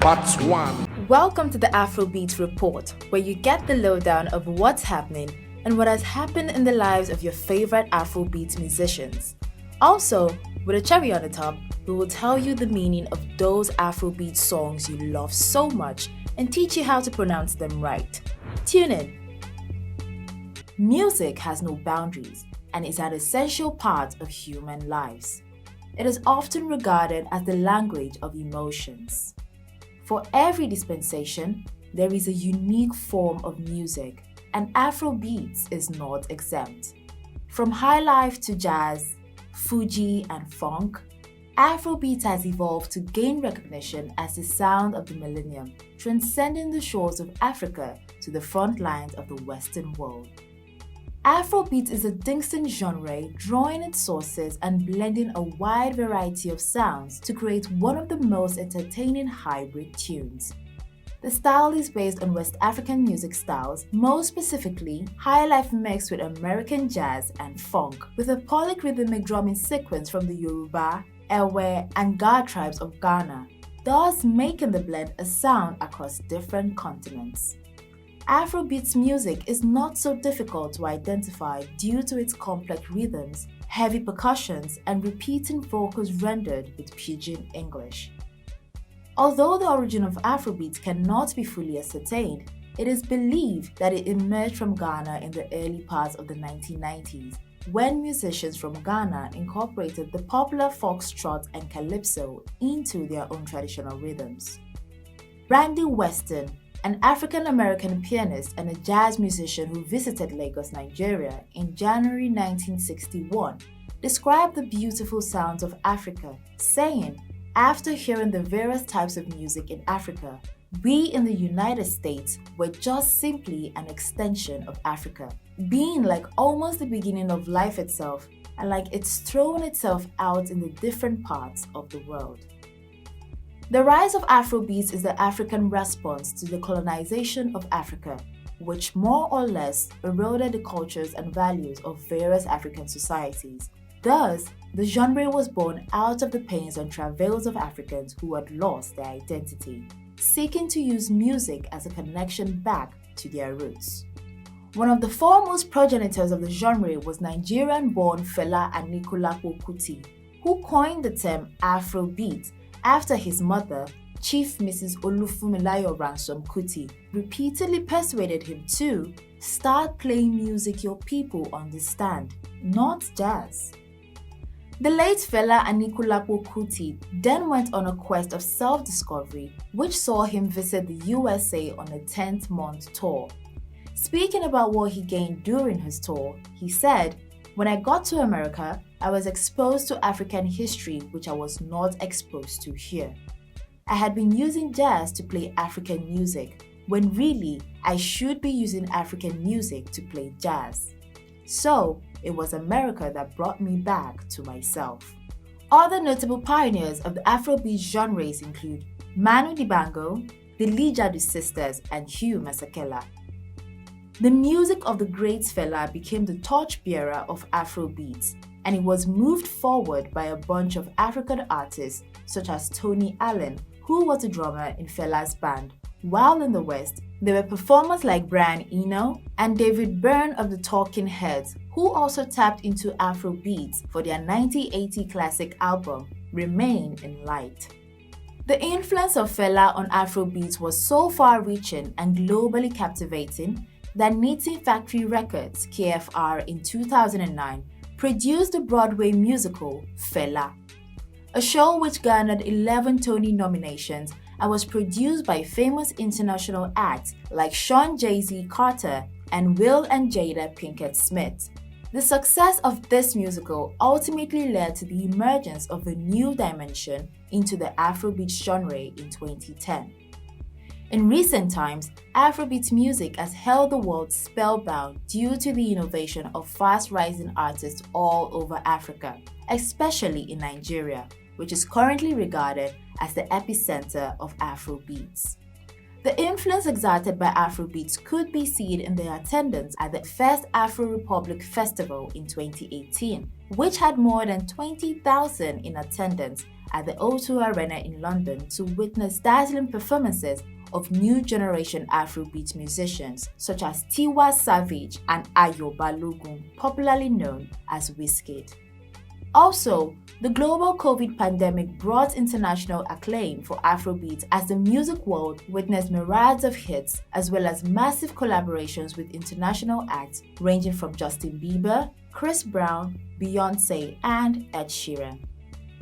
Part 1. Welcome to the Afrobeats Report, where you get the lowdown of what's happening and what has happened in the lives of your favorite Afrobeats musicians. Also, with a cherry on the top, we will tell you the meaning of those Afrobeat songs you love so much and teach you how to pronounce them right. Tune in. Music has no boundaries and is an essential part of human lives. It is often regarded as the language of emotions. For every dispensation, there is a unique form of music, and Afrobeats is not exempt. From Highlife to jazz, Fuji and Funk, Afrobeats has evolved to gain recognition as the sound of the millennium, transcending the shores of Africa to the front lines of the Western world. Afrobeats is a distinct genre drawing its sources and blending a wide variety of sounds to create one of the most entertaining hybrid tunes. The style is based on West African music styles, most specifically Highlife mixed with American jazz and funk, with a polyrhythmic drumming sequence from the Yoruba, Ewe, and Ga tribes of Ghana, thus making the blend a sound across different continents. Afrobeats music is not so difficult to identify due to its complex rhythms, heavy percussions, and repeating vocals rendered with pidgin English. Although the origin of Afrobeats cannot be fully ascertained, it is believed that it emerged from Ghana in the early parts of the 1990s, when musicians from Ghana incorporated the popular foxtrot and calypso into their own traditional rhythms. Randy Weston, an African-American pianist and a jazz musician who visited Lagos, Nigeria in January 1961, described the beautiful sounds of Africa, saying, "After hearing the various types of music in Africa, we in the United States were just simply an extension of Africa, being like almost the beginning of life itself and like it's thrown itself out in the different parts of the world." The rise of Afrobeats is the African response to the colonization of Africa, which more or less eroded the cultures and values of various African societies. Thus, the genre was born out of the pains and travails of Africans who had lost their identity, seeking to use music as a connection back to their roots. One of the foremost progenitors of the genre was Nigerian-born Fela Anikulapo Kuti, who coined the term Afrobeat after his mother, Chief Mrs. Olufumilayo Ransom Kuti, repeatedly persuaded him to start playing music your people understand, not jazz. The late Fela Anikulapo Kuti then went on a quest of self-discovery, which saw him visit the USA on a 10th-month tour. Speaking about what he gained during his tour, he said, "When I got to America, I was exposed to African history which I was not exposed to here. I had been using jazz to play African music, when really I should be using African music to play jazz. So, it was America that brought me back to myself." Other notable pioneers of the Afrobeat genres include Manu Dibango, the Lijadu Sisters, and Hugh Masekela. The music of the great Fela became the torchbearer of Afrobeats, and it was moved forward by a bunch of African artists such as Tony Allen, who was a drummer in Fela's band, while in the West, there were performers like Brian Eno and David Byrne of the Talking Heads, who also tapped into Afrobeats for their 1980 classic album, Remain in Light. The influence of Fela on Afrobeats was so far-reaching and globally captivating that Knitting Factory Records, KFR, in 2009 produced the Broadway musical Fela, a show which garnered 11 Tony nominations and was produced by famous international acts like Sean Jay-Z Carter and Will and Jada Pinkett Smith. The success of this musical ultimately led to the emergence of a new dimension into the Afrobeat genre in 2010. In recent times, Afrobeat music has held the world spellbound due to the innovation of fast-rising artists all over Africa, especially in Nigeria, which is currently regarded as the epicenter of Afrobeats. The influence exerted by Afrobeats could be seen in their attendance at the first Afro Republic Festival in 2018, which had more than 20,000 in attendance at the O2 Arena in London to witness dazzling performances of new generation Afrobeat musicians such as Tiwa Savage and Ayo Balogun, popularly known as Wizkid. Also, the global COVID pandemic brought international acclaim for Afrobeat as the music world witnessed myriads of hits as well as massive collaborations with international acts ranging from Justin Bieber, Chris Brown, Beyoncé, and Ed Sheeran.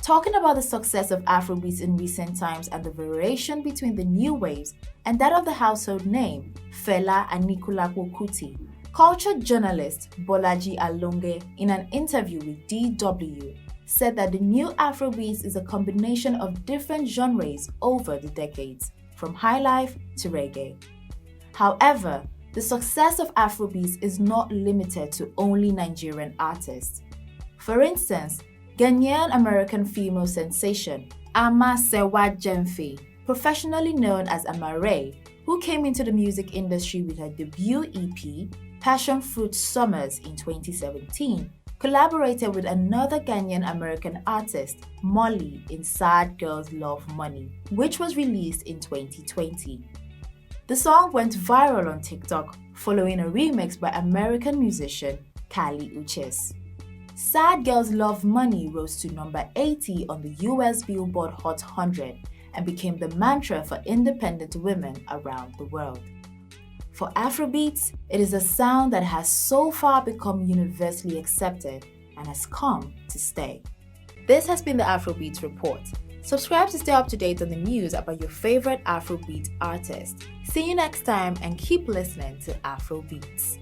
Talking about the success of Afrobeats in recent times and the variation between the new waves and that of the household name, Fela and Anikulapo Kuti, culture journalist Bolaji Alonge, in an interview with DW, said that the new Afrobeats is a combination of different genres over the decades, from highlife to reggae. However, the success of Afrobeats is not limited to only Nigerian artists. For instance, Ghanaian-American female sensation Ama Sewa Jemfe, professionally known as Amare, who came into the music industry with her debut EP, Passion Fruit Summers, in 2017, collaborated with another Ghanaian-American artist, Molly, in Sad Girls Love Money, which was released in 2020. The song went viral on TikTok following a remix by American musician Kali Uchis. Sad Girls Love Money rose to number 80 on the US Billboard Hot 100 and became the mantra for independent women around the world. For Afrobeats, it is a sound that has so far become universally accepted and has come to stay. This has been the Afrobeats Report. Subscribe to stay up to date on the news about your favorite Afrobeat artist. See you next time and keep listening to Afrobeats.